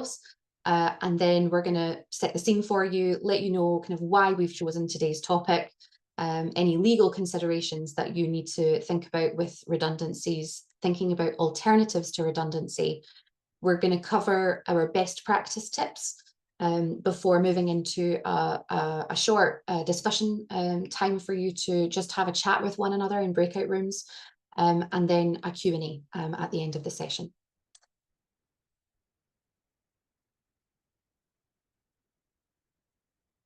yourselves. And then we're going to set the scene for you, let you know kind of why we've chosen today's topic, any legal considerations that you need to think about with redundancies, thinking about alternatives to redundancy. We're going to cover our best practice tips before moving into a short discussion time for you to just have a chat with one another in breakout rooms, and then a Q&A at the end of the session.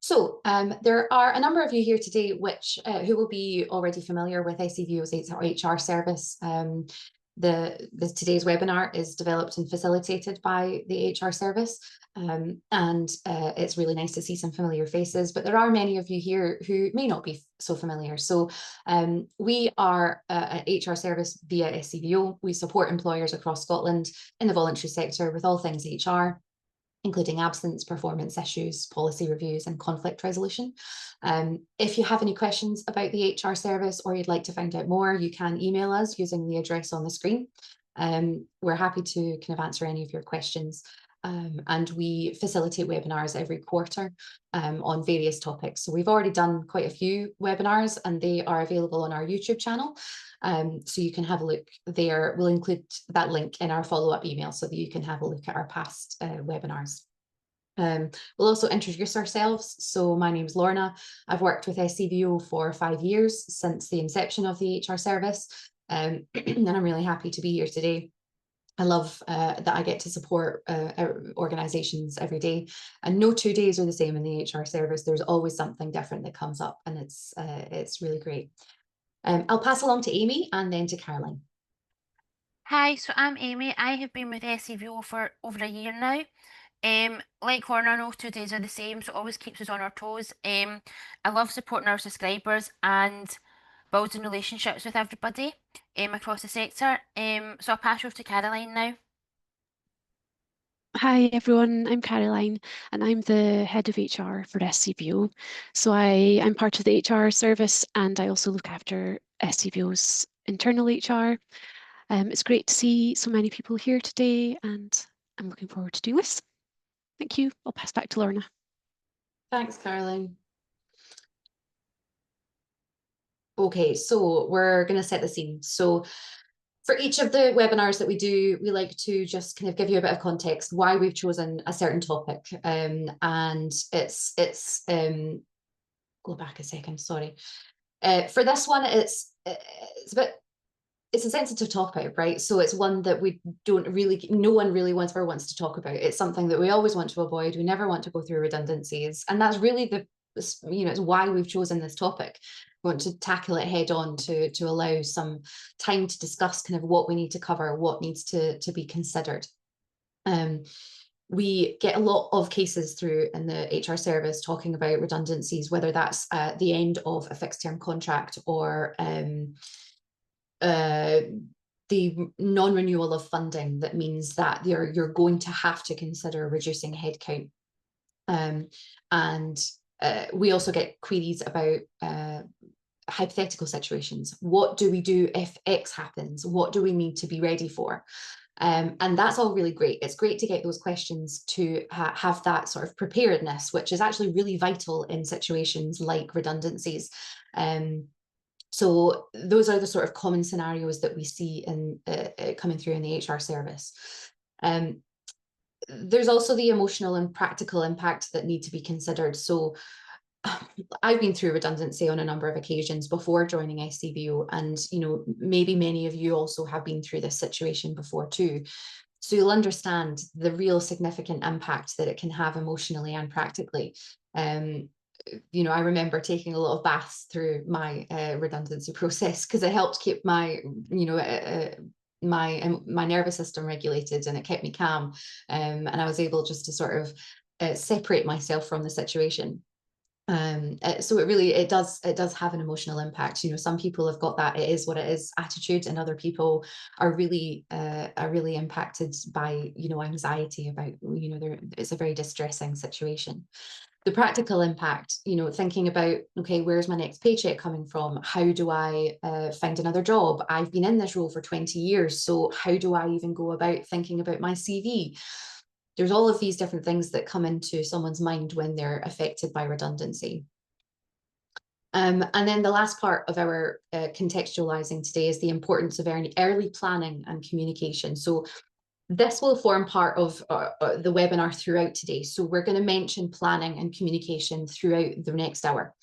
So there are a number of you here today who will be already familiar with SCVO's HR service. Today's webinar is developed and facilitated by the HR service, and it's really nice to see some familiar faces, but there are many of you here who may not be so familiar. So we are an HR service via SCVO. We support employers across Scotland in the voluntary sector with all things HR, including absence, performance issues, policy reviews, and conflict resolution. If you have any questions about the HR service or you'd like to find out more, you can email us using the address on the screen. We're happy to kind of answer any of your questions. And we facilitate webinars every quarter on various topics. So we've already done quite a few webinars and they are available on our YouTube channel. So you can have a look there. We'll include that link in our follow-up email so that you can have a look at our past webinars. We'll also introduce ourselves. So my name is Lorna. I've worked with SCVO for 5 years since the inception of the HR service, and I'm really happy to be here today. I love that I get to support organisations every day, and no 2 days are the same in the HR service. There's always something different that comes up, and it's really great. I'll pass along to Amy and then to Caroline. Hi, so I'm Amy. I have been with SCVO for over a year now. Like Lorna, no 2 days are the same, so it always keeps us on our toes. I love supporting our subscribers and building relationships with everybody across the sector. So I'll pass you over to Caroline now. Hi everyone, I'm Caroline and I'm the head of HR for SCVO. So I'm part of the HR service and I also look after SCVO's internal HR. It's great to see so many people here today and I'm looking forward to doing this. Thank you. I'll pass back to Lorna. Thanks, Caroline. Okay, so we're going to set the scene. So for each of the webinars that we do, we like to just kind of give you a bit of context why we've chosen a certain topic. And it's go back a second, sorry. For this one, it's a sensitive topic, right? So it's one that no one really ever wants to talk about. It's something that we always want to avoid. We never want to go through redundancies. And that's really it's why we've chosen this topic. We want to tackle it head on to allow some time to discuss kind of what we need to cover, what needs to be considered. We get a lot of cases through in the HR service talking about redundancies, whether that's at the end of a fixed term contract or the non-renewal of funding. That means that you're going to have to consider reducing headcount. And we also get queries about hypothetical situations. What do we do if X happens? What do we need to be ready for? And that's all really great. It's great to get those questions to have that sort of preparedness, which is actually really vital in situations like redundancies. So those are the sort of common scenarios that we see in coming through in the HR service. There's also the emotional and practical impact that need to be considered. So I've been through redundancy on a number of occasions before joining SCVO, and maybe many of you also have been through this situation before too. So you'll understand the real significant impact that it can have emotionally and practically. I remember taking a lot of baths through my redundancy process because it helped keep my my nervous system regulated, and it kept me calm, and I was able just to sort of separate myself from the situation. So it does have an emotional impact. Some people have got that "it is what it is" attitude, and other people are really impacted by anxiety about it's a very distressing situation. The practical impact, thinking about, okay, where's my next paycheck coming from? How do I find another job? I've been in this role for 20 years, so how do I even go about thinking about my CV? there's all of these different things that come into someone's mind when they're affected by redundancy. And then the last part of our contextualizing today is the importance of early planning and communication. So this will form part of the webinar throughout today. So we're going to mention planning and communication throughout the next hour.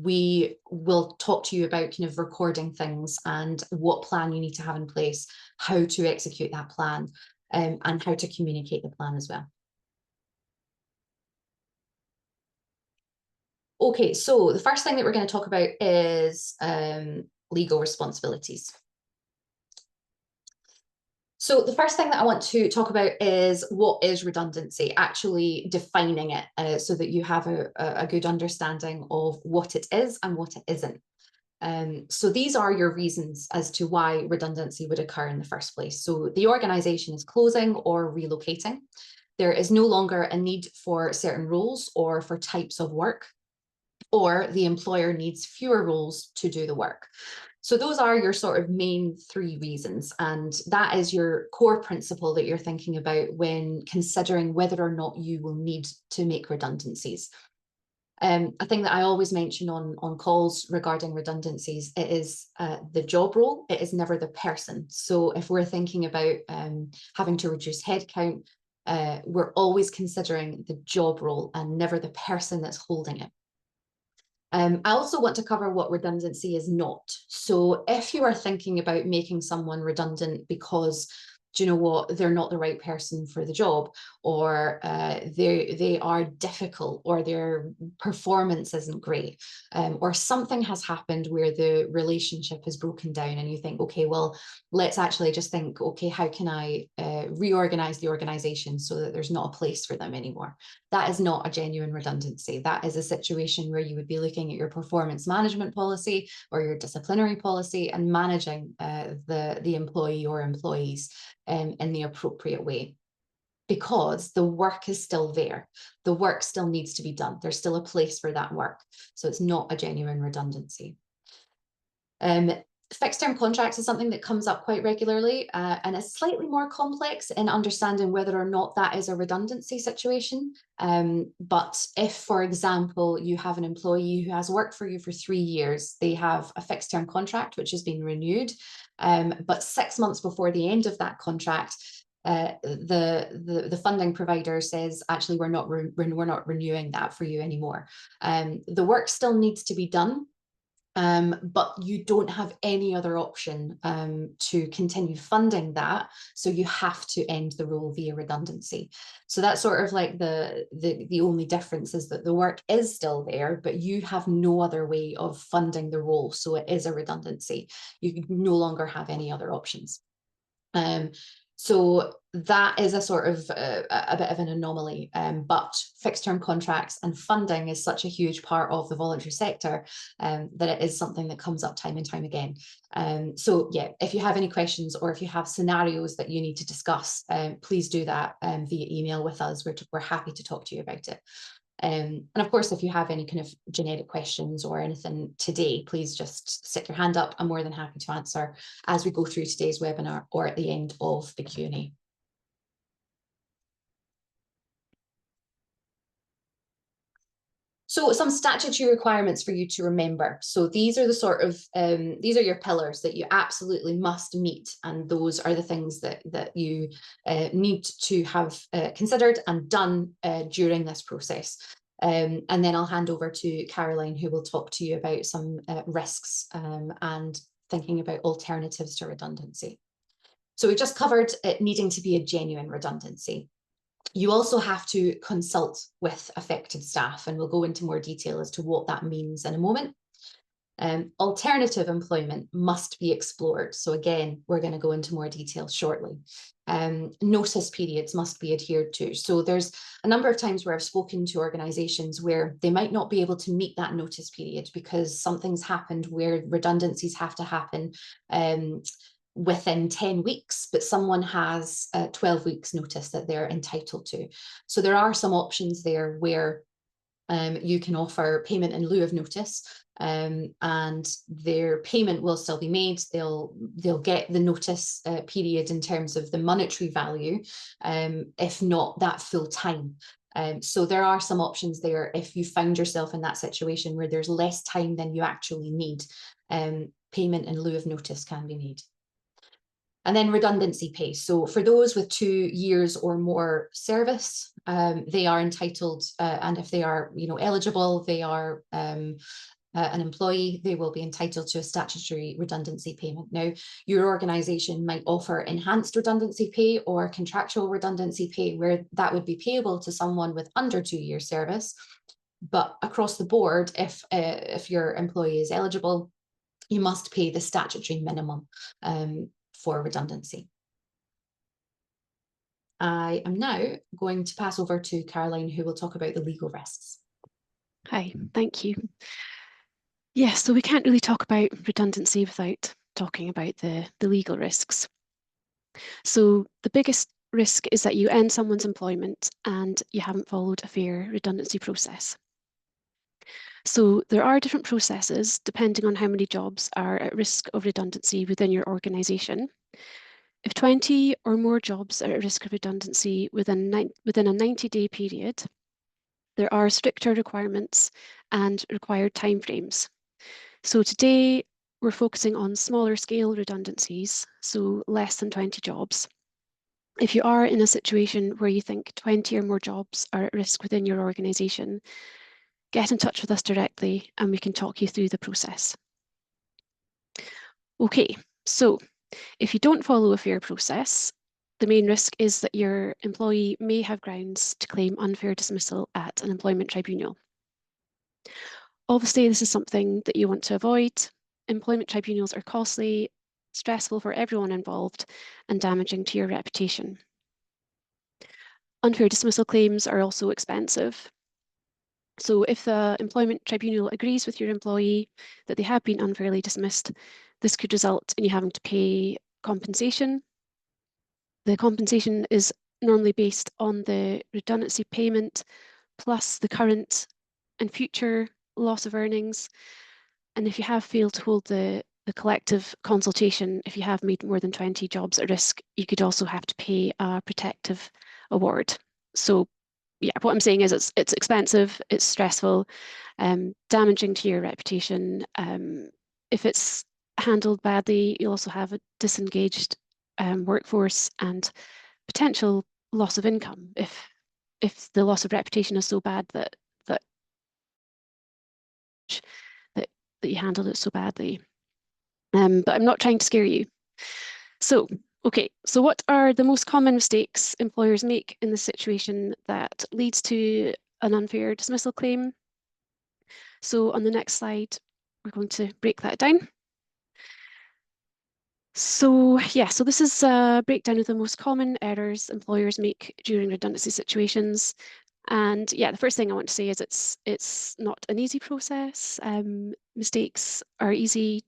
We will talk to you about kind of recording things and what plan you need to have in place, how to execute that plan, and how to communicate the plan as well. Okay, so the first thing that we're going to talk about is legal responsibilities. So the first thing that I want to talk about is what is redundancy, actually defining it so that you have a good understanding of what it is and what it isn't. So these are your reasons as to why redundancy would occur in the first place. So the organisation is closing or relocating. There is no longer a need for certain roles or for types of work, or the employer needs fewer roles to do the work. So those are your sort of main three reasons, and that is your core principle that you're thinking about when considering whether or not you will need to make redundancies. A thing that I always mention on calls regarding redundancies, it is the job role, it is never the person. So if we're thinking about having to reduce headcount, we're always considering the job role and never the person that's holding it. I also want to cover what redundancy is not. So if you are thinking about making someone redundant because, do you know what, they're not the right person for the job, or they are difficult, or their performance isn't great, or something has happened where the relationship is broken down and you think, okay, well, let's actually just think, okay, how can I reorganize the organization so that there's not a place for them anymore? That is not a genuine redundancy. That is a situation where you would be looking at your performance management policy or your disciplinary policy and managing the employee or employees in the appropriate way, because the work is still there. The work still needs to be done. There's still a place for that work. So it's not a genuine redundancy. Fixed term contracts is something that comes up quite regularly and is slightly more complex in understanding whether or not that is a redundancy situation. But if, for example, you have an employee who has worked for you for 3 years, they have a fixed term contract which has been renewed, but 6 months before the end of that contract, the funding provider says, actually, we're not renewing that for you anymore. The work still needs to be done. But you don't have any other option to continue funding that, so you have to end the role via redundancy. So that's sort of like the only difference, is that the work is still there, but you have no other way of funding the role, so it is a redundancy. You no longer have any other options. So that is a sort of a bit of an anomaly, but fixed term contracts and funding is such a huge part of the voluntary sector that it is something that comes up time and time again. So yeah, if you have any questions or if you have scenarios that you need to discuss, please do that via email with us. We're happy to talk to you about it. And of course, if you have any kind of generic questions or anything today, please just stick your hand up. I'm more than happy to answer as we go through today's webinar or at the end of the Q&A. So some statutory requirements for you to remember. So these are the sort of, these are your pillars that you absolutely must meet. And those are the things that you need to have considered and done during this process. And then I'll hand over to Caroline, who will talk to you about some risks and thinking about alternatives to redundancy. So we just covered it needing to be a genuine redundancy. You also have to consult with affected staff, and we'll go into more detail as to what that means in a moment. Alternative employment must be explored. So again, we're going to go into more detail shortly. Notice periods must be adhered to. So there's a number of times where I've spoken to organisations where they might not be able to meet that notice period because something's happened where redundancies have to happen within 10 weeks, but someone has 12 weeks notice that they're entitled to. So there are some options there where you can offer payment in lieu of notice, and their payment will still be made. They'll get the notice period in terms of the monetary value, if not that full time. So there are some options there if you found yourself in that situation where there's less time than you actually need. Payment in lieu of notice can be made. And then redundancy pay. So for those with 2 years or more service, they are entitled, and if they are, eligible, they are an employee, they will be entitled to a statutory redundancy payment. Now, your organisation might offer enhanced redundancy pay or contractual redundancy pay, where that would be payable to someone with under 2 years service. But across the board, if your employee is eligible, you must pay the statutory minimum for redundancy. I am now going to pass over to Caroline, who will talk about the legal risks. Hi, thank you. Yes, so we can't really talk about redundancy without talking about the legal risks. So the biggest risk is that you end someone's employment and you haven't followed a fair redundancy process. So there are different processes depending on how many jobs are at risk of redundancy within your organisation. If 20 or more jobs are at risk of redundancy within a 90-day period, there are stricter requirements and required timeframes. So today we're focusing on smaller scale redundancies, so less than 20 jobs. If you are in a situation where you think 20 or more jobs are at risk within your organisation, get in touch with us directly and we can talk you through the process. Okay, so if you don't follow a fair process, the main risk is that your employee may have grounds to claim unfair dismissal at an employment tribunal. Obviously, this is something that you want to avoid. Employment tribunals are costly, stressful for everyone involved, and damaging to your reputation. Unfair dismissal claims are also expensive. So if the employment tribunal agrees with your employee that they have been unfairly dismissed, this could result in you having to pay compensation. The compensation is normally based on the redundancy payment plus the current and future loss of earnings. And if you have failed to hold the collective consultation, if you have made more than 20 jobs at risk, you could also have to pay a protective award. So yeah, what I'm saying is it's expensive, it's stressful, damaging to your reputation. If it's handled badly, you'll also have a disengaged workforce and potential loss of income if the loss of reputation is so bad that you handled it so badly. But I'm not trying to scare you. So, okay, so what are the most common mistakes employers make in this situation that leads to an unfair dismissal claim? So on the next slide, we're going to break that down. So yeah, so this is a breakdown of the most common errors employers make during redundancy situations. And yeah, the first thing I want to say is it's not an easy process. Mistakes are easy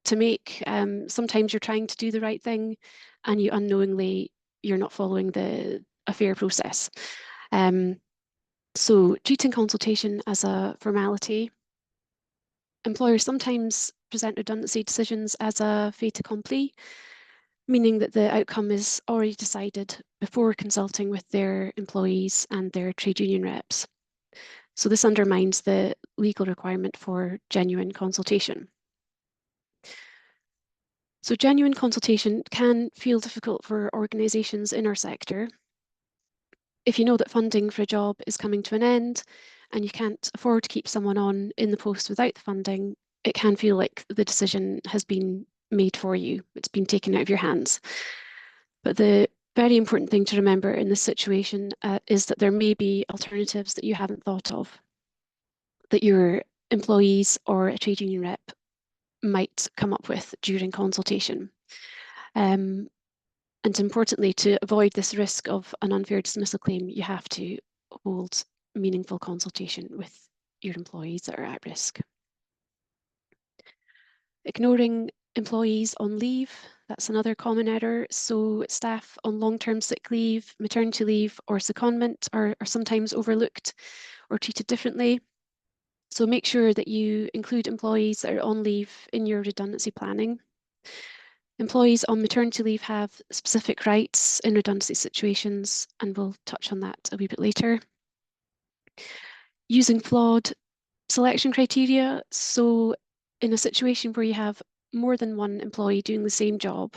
to make. Sometimes you're trying to do the right thing and you unknowingly, you're not following a fair process. So treating consultation as a formality. Employers sometimes present redundancy decisions as a fait accompli, meaning that the outcome is already decided before consulting with their employees and their trade union reps. So this undermines the legal requirement for genuine consultation. So genuine consultation can feel difficult for organisations in our sector. If you know that funding for a job is coming to an end and you can't afford to keep someone on in the post without the funding, it can feel like the decision has been made for you. It's been taken out of your hands. But the very important thing to remember in this situation is that there may be alternatives that you haven't thought of, that your employees or a trade union rep might come up with during consultation. And importantly, to avoid this risk of an unfair dismissal claim, you have to hold meaningful consultation with your employees that are at risk. Ignoring employees on leave, that's another common error. So staff on long-term sick leave, maternity leave, or secondment are sometimes overlooked or treated differently. So make sure that you include employees that are on leave in your redundancy planning. Employees on maternity leave have specific rights in redundancy situations, and we'll touch on that a wee bit later. Using flawed selection criteria. So in a situation where you have more than one employee doing the same job,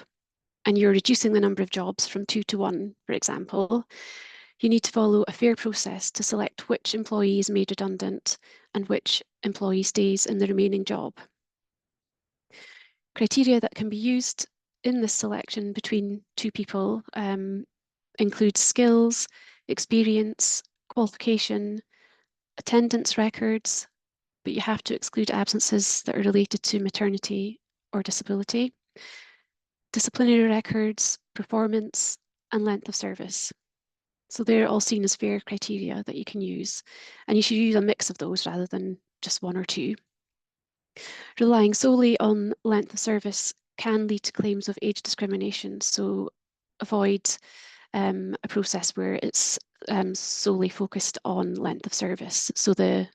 and you're reducing the number of jobs from 2 to 1, for example, you need to follow a fair process to select which employee is made redundant and which employee stays in the remaining job. Criteria that can be used in this selection between two people include skills, experience, qualification, attendance records, but you have to exclude absences that are related to maternity or disability, disciplinary records, performance, and length of service. So they're all seen as fair criteria that you can use, and you should use a mix of those rather than just one or two. Relying solely on length of service can lead to claims of age discrimination, so avoid a process where it's solely focused on length of service. So the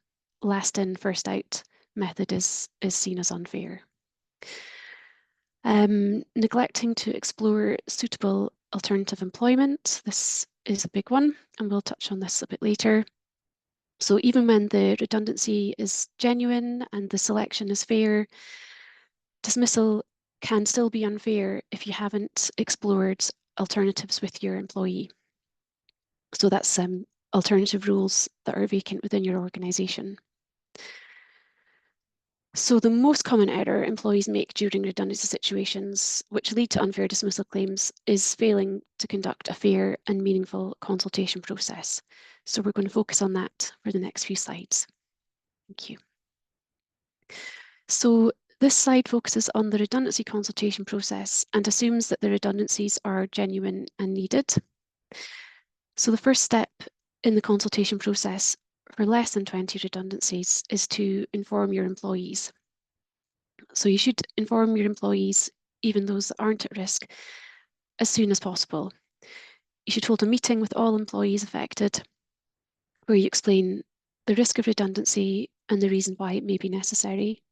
last in, first out method is seen as unfair. Neglecting to explore suitable alternative employment. This is a big one, and we'll touch on this a bit later. So even when the redundancy is genuine and the selection is fair, dismissal can still be unfair if you haven't explored alternatives with your employee. So that's alternative roles that are vacant within your organisation. So the most common error employees make during redundancy situations, which lead to unfair dismissal claims, is failing to conduct a fair and meaningful consultation process. So we're going to focus on that for the next few slides. Thank you. So this slide focuses on the redundancy consultation process and assumes that the redundancies are genuine and needed. So the first step in the consultation process for less than 20 redundancies is to inform your employees. So you should inform your employees, even those that aren't at risk, as soon as possible. You should hold a meeting with all employees affected, where you explain the risk of redundancy and the reason why it may be necessary,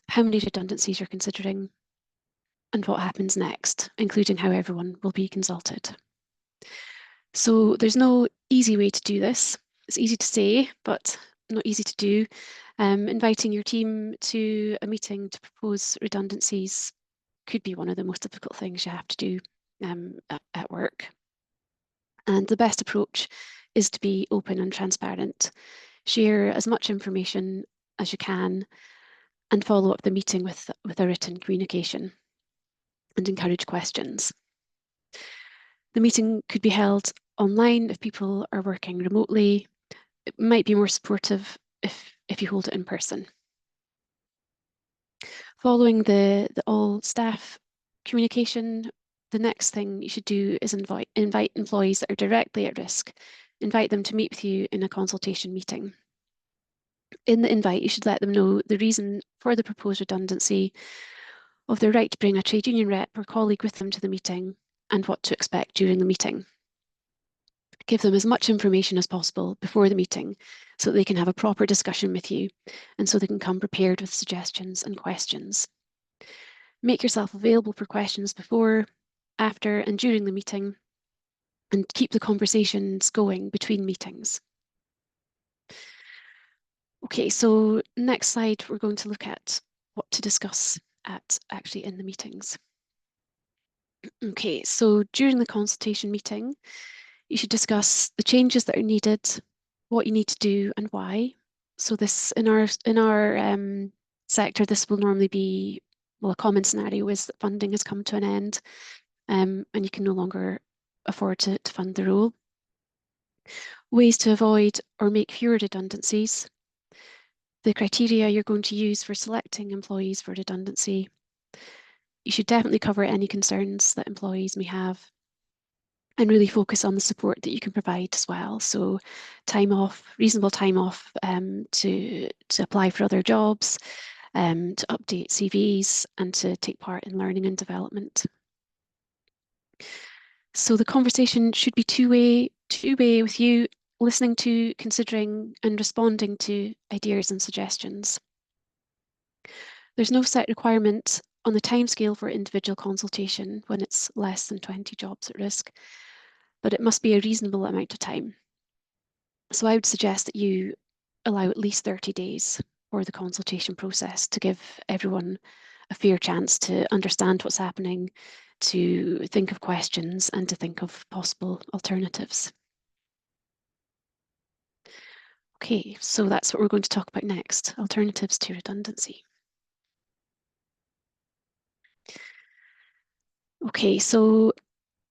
how many redundancies you're considering, and what happens next, including how everyone will be consulted. So there's no easy way to do this. It's easy to say, but not easy to do. Inviting your team to a meeting to propose redundancies could be one of the most difficult things you have to do at work. And the best approach is to be open and transparent. Share as much information as you can and follow up the meeting with a written communication and encourage questions. The meeting could be held online if people are working remotely. It might be more supportive if you hold it in person. Following the all staff communication, the next thing you should do is invite employees that are directly at risk. Invite them to meet with you in a consultation meeting. In the invite, you should let them know the reason for the proposed redundancy, of their right to bring a trade union rep or colleague with them to the meeting, and what to expect during the meeting. Give them as much information as possible before the meeting so that they can have a proper discussion with you and so they can come prepared with suggestions and questions. Make yourself available for questions before, after, and during the meeting, and keep the conversations going between meetings. Okay, so next slide, we're going to look at what to discuss actually in the meetings. Okay, so during the consultation meeting, you should discuss the changes that are needed, what you need to do and why. So this in our sector, this will normally be, well, a common scenario is that funding has come to an end and you can no longer afford to fund the role. Ways to avoid or make fewer redundancies. The criteria you're going to use for selecting employees for redundancy. You should definitely cover any concerns that employees may have and really focus on the support that you can provide as well. So time off, reasonable time off to apply for other jobs, to update CVs and to take part in learning and development. So the conversation should be two-way with you listening to, considering, and responding to ideas and suggestions. There's no set requirement on the timescale for individual consultation when it's less than 20 jobs at risk, but it must be a reasonable amount of time. So I would suggest that you allow at least 30 days for the consultation process to give everyone a fair chance to understand what's happening, to think of questions, and to think of possible alternatives. Okay, so that's what we're going to talk about next, alternatives to redundancy. Okay, so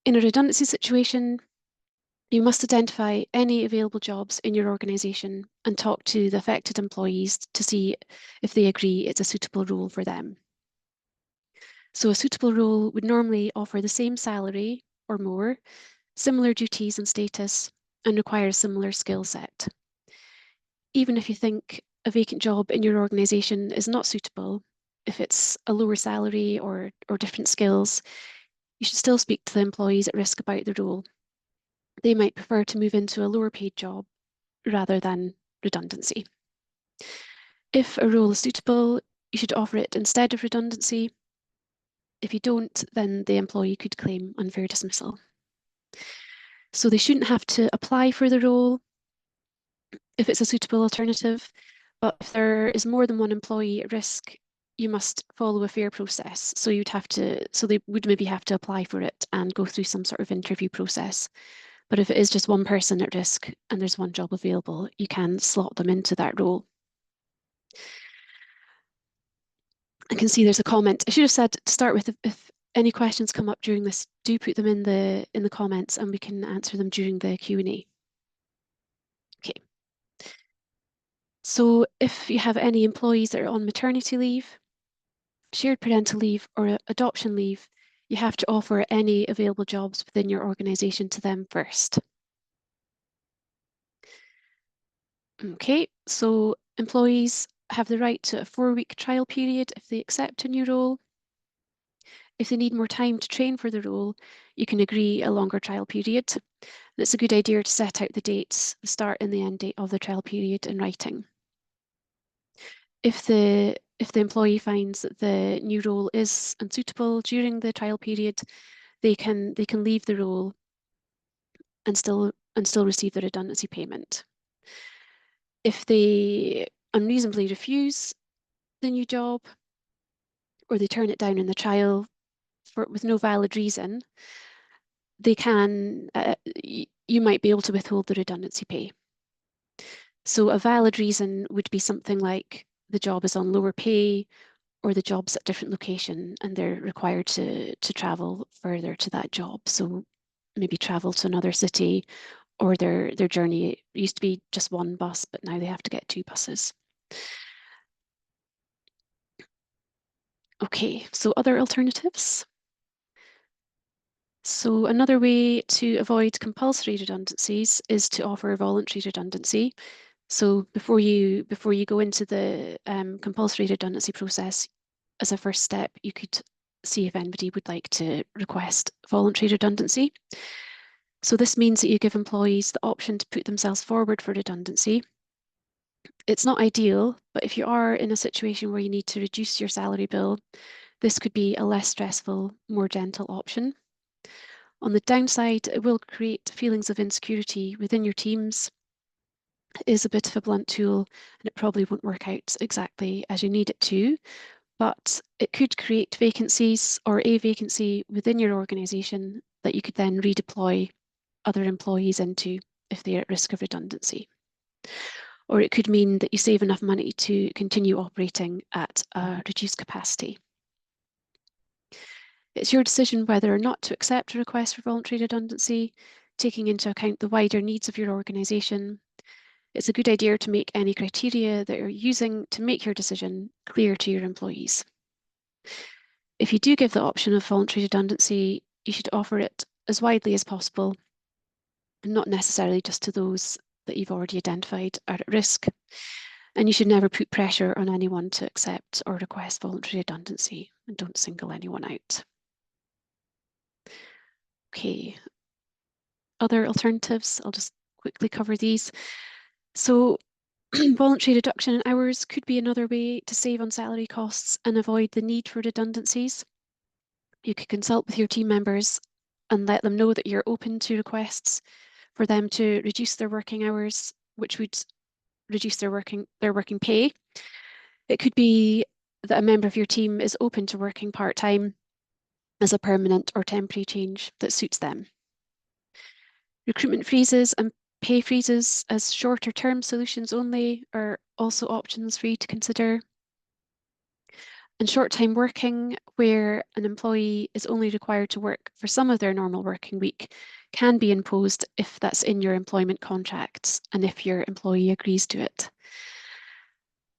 in a redundancy situation, you must identify any available jobs in your organisation and talk to the affected employees to see if they agree it's a suitable role for them. So a suitable role would normally offer the same salary or more, similar duties and status, and require a similar skill set. Even if you think a vacant job in your organisation is not suitable, if it's a lower salary or different skills, you should still speak to the employees at risk about the role. They might prefer to move into a lower paid job rather than redundancy. If a role is suitable, you should offer it instead of redundancy. If you don't, then the employee could claim unfair dismissal. So they shouldn't have to apply for the role if it's a suitable alternative, but if there is more than one employee at risk, you must follow a fair process. So you'd have to, so they would maybe have to apply for it and go through some sort of interview process. But if it is just one person at risk and there's one job available, you can slot them into that role. I can see there's a comment. I should have said to start with, if any questions come up during this, do put them in the comments and we can answer them during the Q&A. Okay. So if you have any employees that are on maternity leave, shared parental leave, or adoption leave, you have to offer any available jobs within your organisation to them first. Okay, so employees have the right to a 4-week trial period if they accept a new role. If they need more time to train for the role, you can agree a longer trial period. It's a good idea to set out the dates, the start and the end date of the trial period in writing. If the employee finds that the new role is unsuitable during the trial period, they can leave the role and still receive the redundancy payment. If they unreasonably refuse the new job or they turn it down in the trial with no valid reason, they can you might be able to withhold the redundancy pay. So a valid reason would be something like the job is on lower pay or the job's at different location and they're required to travel further to that job. So maybe travel to another city, or their journey used to be just one bus, but now they have to get 2 buses. Okay, so other alternatives. So another way to avoid compulsory redundancies is to offer voluntary redundancy. So before you go into the compulsory redundancy process, as a first step, you could see if anybody would like to request voluntary redundancy. So this means that you give employees the option to put themselves forward for redundancy. It's not ideal, but if you are in a situation where you need to reduce your salary bill, this could be a less stressful, more gentle option. On the downside, it will create feelings of insecurity within your teams. It is a bit of a blunt tool and it probably won't work out exactly as you need it to, but it could create vacancies or a vacancy within your organisation that you could then redeploy other employees into if they're at risk of redundancy. Or it could mean that you save enough money to continue operating at a reduced capacity. It's your decision whether or not to accept a request for voluntary redundancy, taking into account the wider needs of your organisation. It's a good idea to make any criteria that you're using to make your decision clear to your employees. If you do give the option of voluntary redundancy, you should offer it as widely as possible, and not necessarily just to those that you've already identified are at risk. And you should never put pressure on anyone to accept or request voluntary redundancy, and don't single anyone out. Okay, other alternatives, I'll just quickly cover these. So voluntary reduction in hours could be another way to save on salary costs and avoid the need for redundancies. You could consult with your team members and let them know that you're open to requests for them to reduce their working hours, which would reduce their working pay. It could be that a member of your team is open to working part-time as a permanent or temporary change that suits them. Recruitment freezes and pay freezes as shorter term solutions only are also options for you to consider. And short-time working, where an employee is only required to work for some of their normal working week, can be imposed if that's in your employment contracts and if your employee agrees to it.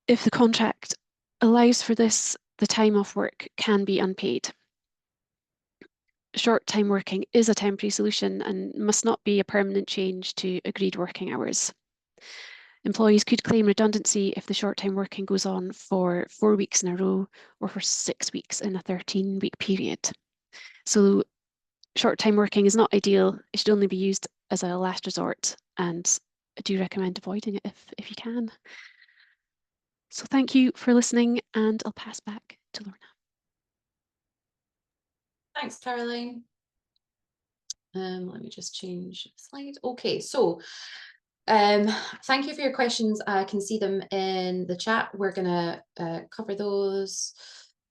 If the contract allows for this, the time off work can be unpaid. Short-time working is a temporary solution and must not be a permanent change to agreed working hours. Employees could claim redundancy if the short-time working goes on for 4 weeks in a row or for 6 weeks in a 13-week period. So short-time working is not ideal. It should only be used as a last resort, and I do recommend avoiding it if you can. So thank you for listening, and I'll pass back to Lorna. Thanks, Caroline. Let me just change the slide. Okay, so thank you for your questions. I can see them in the chat. We're gonna cover those.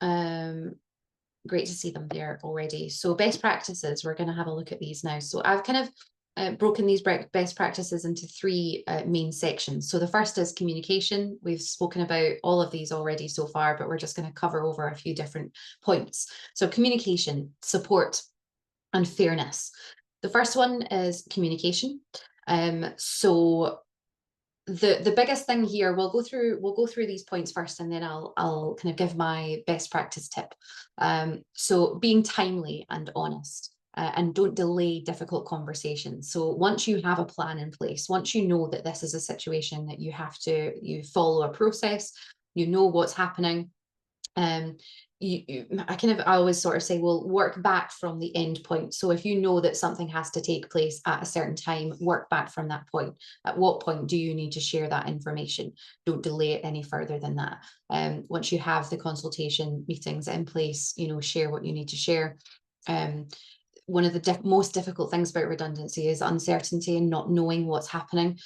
Great to see them there already. So best practices, we're gonna have a look at these now. So I've kind of broken these best practices into 3 main sections. So the first is communication. We've spoken about all of these already so far, but we're just going to cover over a few different points. So communication, support, and fairness. The first one is communication. So the biggest thing here, we'll go through these points first, and then I'll kind of give my best practice tip. So being timely and honest. And don't delay difficult conversations. So once you have a plan in place, once you know that this is a situation that you follow a process, you know what's happening, I always sort of say, well, work back from the end point. So if you know that something has to take place at a certain time, work back from that point. At what point do you need to share that information? Don't delay it any further than that. Once you have the consultation meetings in place, share what you need to share. One of the most difficult things about redundancy is uncertainty and not knowing what's happening.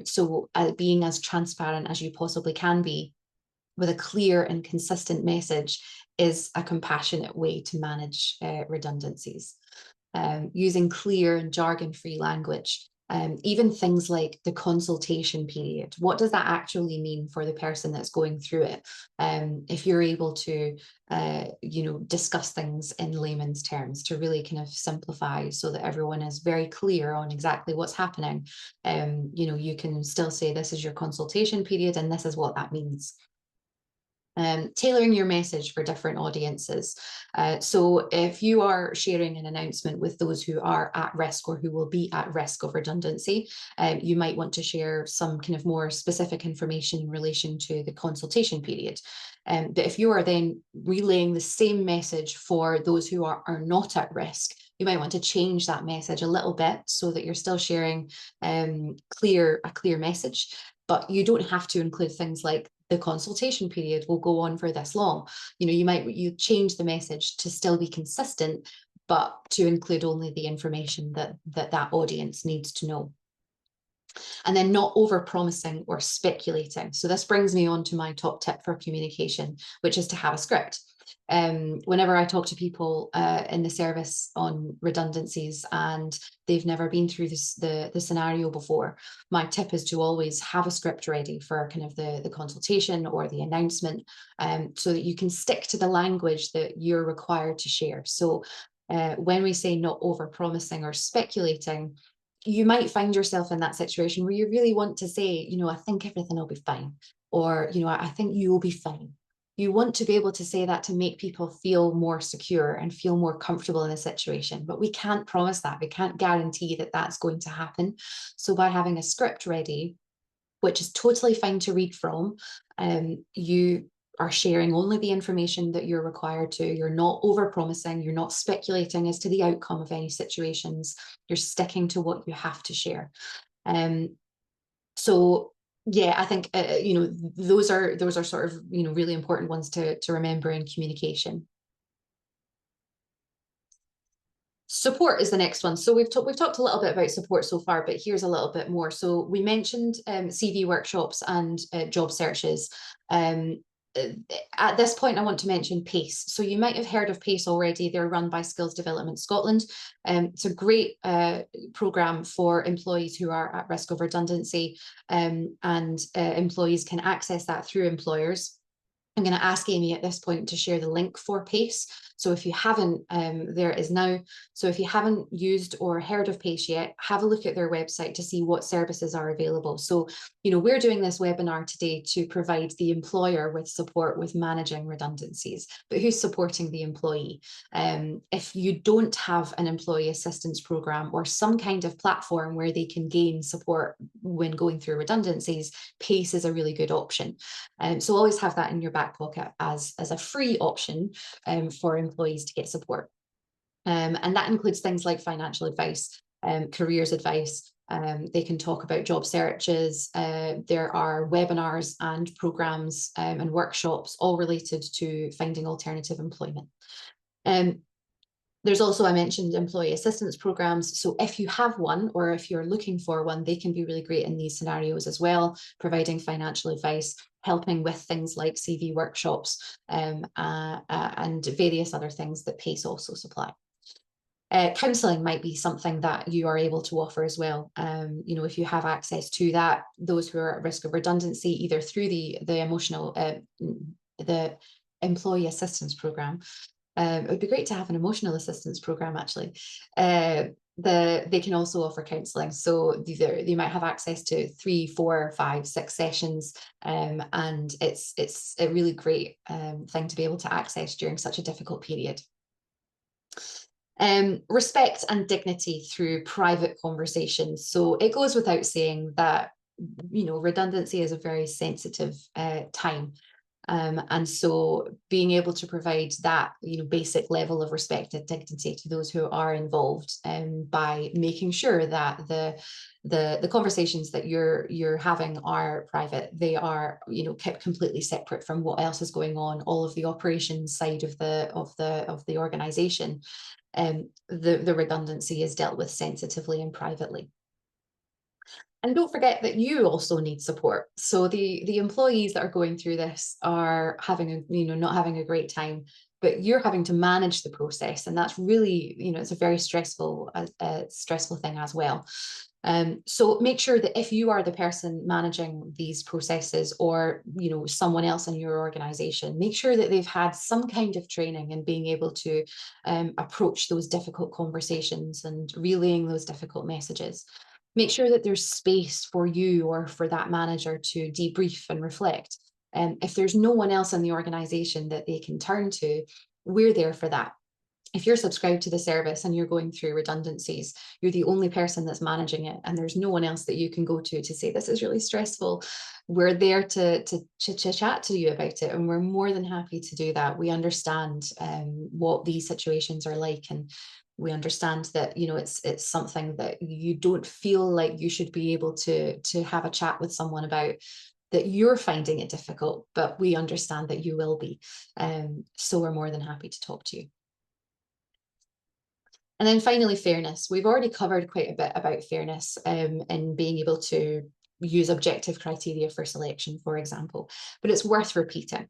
So being as transparent as you possibly can be with a clear and consistent message is a compassionate way to manage redundancies. Using clear and jargon-free language. Even things like the consultation period. What does that actually mean for the person that's going through it? If you're able to, discuss things in layman's terms to really kind of simplify so that everyone is very clear on exactly what's happening. You can still say this is your consultation period and this is what that means. Tailoring your message for different audiences. So if you are sharing an announcement with those who are at risk or who will be at risk of redundancy, you might want to share some kind of more specific information in relation to the consultation period. But if you are then relaying the same message for those who are not at risk, you might want to change that message a little bit so that you're still sharing a clear message, but you don't have to include things like the consultation period will go on for this long. You change the message to still be consistent, but to include only the information that audience needs to know. And then not over-promising or speculating. So this brings me on to my top tip for communication, which is to have a script. Whenever I talk to people in the service on redundancies and they've never been through the scenario before, my tip is to always have a script ready for kind of the consultation or the announcement, so that you can stick to the language that you're required to share. So when we say not over-promising or speculating, you might find yourself in that situation where you really want to say, I think everything will be fine, or, I think you will be fine. You want to be able to say that to make people feel more secure and feel more comfortable in a situation, but we can't promise that. We can't guarantee that that's going to happen. So by having a script ready, which is totally fine to read from, you are sharing only the information that you're required to. You're not over-promising. You're not speculating as to the outcome of any situations. You're sticking to what you have to share. So yeah, I think you know, those are sort of, you know, really important ones to remember in communication. Support is the next one. So we've talked a little bit about support so far, but here's a little bit more. So we mentioned CV workshops and job searches. At this point, I want to mention PACE. So you might have heard of PACE already. They're run by Skills Development Scotland. It's a great programme for employees who are at risk of redundancy, and employees can access that through employers. I'm going to ask Amy at this point to share the link for PACE. So if you haven't, there it is now. So if you haven't used or heard of PACE yet, have a look at their website to see what services are available. So, you know, we're doing this webinar today to provide the employer with support with managing redundancies, but who's supporting the employee? If you don't have an employee assistance programme or some kind of platform where they can gain support when going through redundancies, PACE is a really good option. So always have that in your back pocket as a free option for employees to get support. And that includes things like financial advice, careers advice. They can talk about job searches. There are webinars and programs and workshops all related to finding alternative employment. There's also, I mentioned, employee assistance programs. So if you have one or if you're looking for one, they can be really great in these scenarios as well, providing financial advice, helping with things like CV workshops, and various other things that PACE also supply. Counselling might be something that you are able to offer as well. You know, if you have access to that, those who are at risk of redundancy, either through the employee assistance programme. It would be great to have an emotional assistance programme, actually. They can also offer counselling. So they might have access to 3, 4, 5, 6 sessions, and it's a really great thing to be able to access during such a difficult period. Respect and dignity through private conversations. So it goes without saying that, you know, redundancy is a very sensitive time. And so being able to provide that, you know, basic level of respect and dignity to those who are involved, by making sure that the conversations that you're having are private. They are, you know, kept completely separate from what else is going on, all of the operations side of the organization. The redundancy is dealt with sensitively and privately. And don't forget that you also need support. So the employees that are going through this are having not having a great time, but you're having to manage the process, and that's really, you know, it's a very stressful thing as well. So make sure that if you are the person managing these processes, or, you know, someone else in your organization, make sure that they've had some kind of training in being able to approach those difficult conversations and relaying those difficult messages. Make sure that there's space for you or for that manager to debrief and reflect. If there's no one else in the organization that they can turn to, we're there for that. If you're subscribed to the service and you're going through redundancies, you're the only person that's managing it, and there's no one else that you can go to say, this is really stressful. We're there to chat to you about it, and we're more than happy to do that. We understand what these situations are like, and we understand that, you know, it's something that you don't feel like you should be able to have a chat with someone about, that you're finding it difficult, but we understand that you will be. So we're more than happy to talk to you. And then finally, fairness. We've already covered quite a bit about fairness and being able to use objective criteria for selection, for example, but it's worth repeating.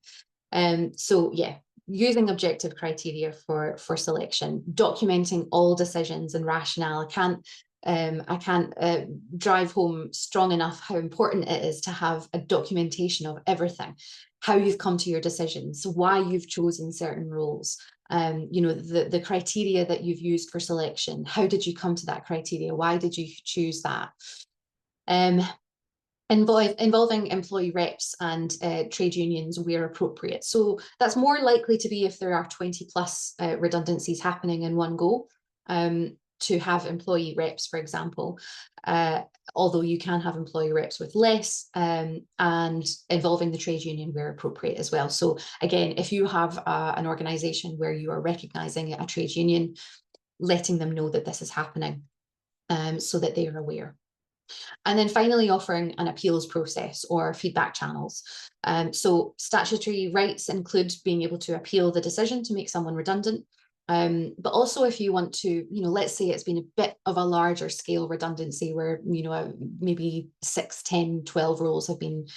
So yeah, using objective criteria for selection, documenting all decisions and rationale. I can't drive home strong enough how important it is to have a documentation of everything, how you've come to your decisions, why you've chosen certain roles, you know, the criteria that you've used for selection. How did you come to that criteria? Why did you choose that? Involving employee reps and trade unions where appropriate. So that's more likely to be if there are 20 plus redundancies happening in one go, to have employee reps, for example, although you can have employee reps with less, and involving the trade union where appropriate as well. So again, if you have an organisation where you are recognising a trade union, letting them know that this is happening, so that they are aware. And then finally offering an appeals process or feedback channels. So statutory rights include being able to appeal the decision to make someone redundant. But also if you want to, let's say it's been a bit of a larger scale redundancy where, maybe 6, 10, 12 roles have been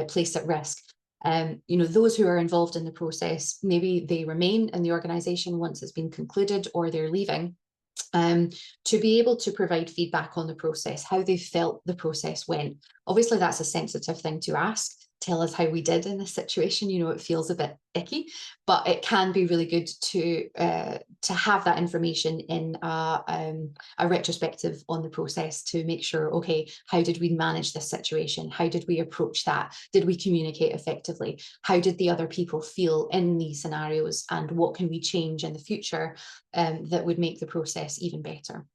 placed at risk. Those who are involved in the process, maybe they remain in the organisation once it's been concluded or they're leaving. To be able to provide feedback on the process, how they felt the process went. Obviously, that's a sensitive thing to ask. Tell us how we did in this situation. It feels a bit icky, but it can be really good to have that information in a retrospective on the process to make sure, okay, how did we manage this situation? How did we approach that? Did we communicate effectively? How did the other people feel in these scenarios? And what can we change in the future that would make the process even better?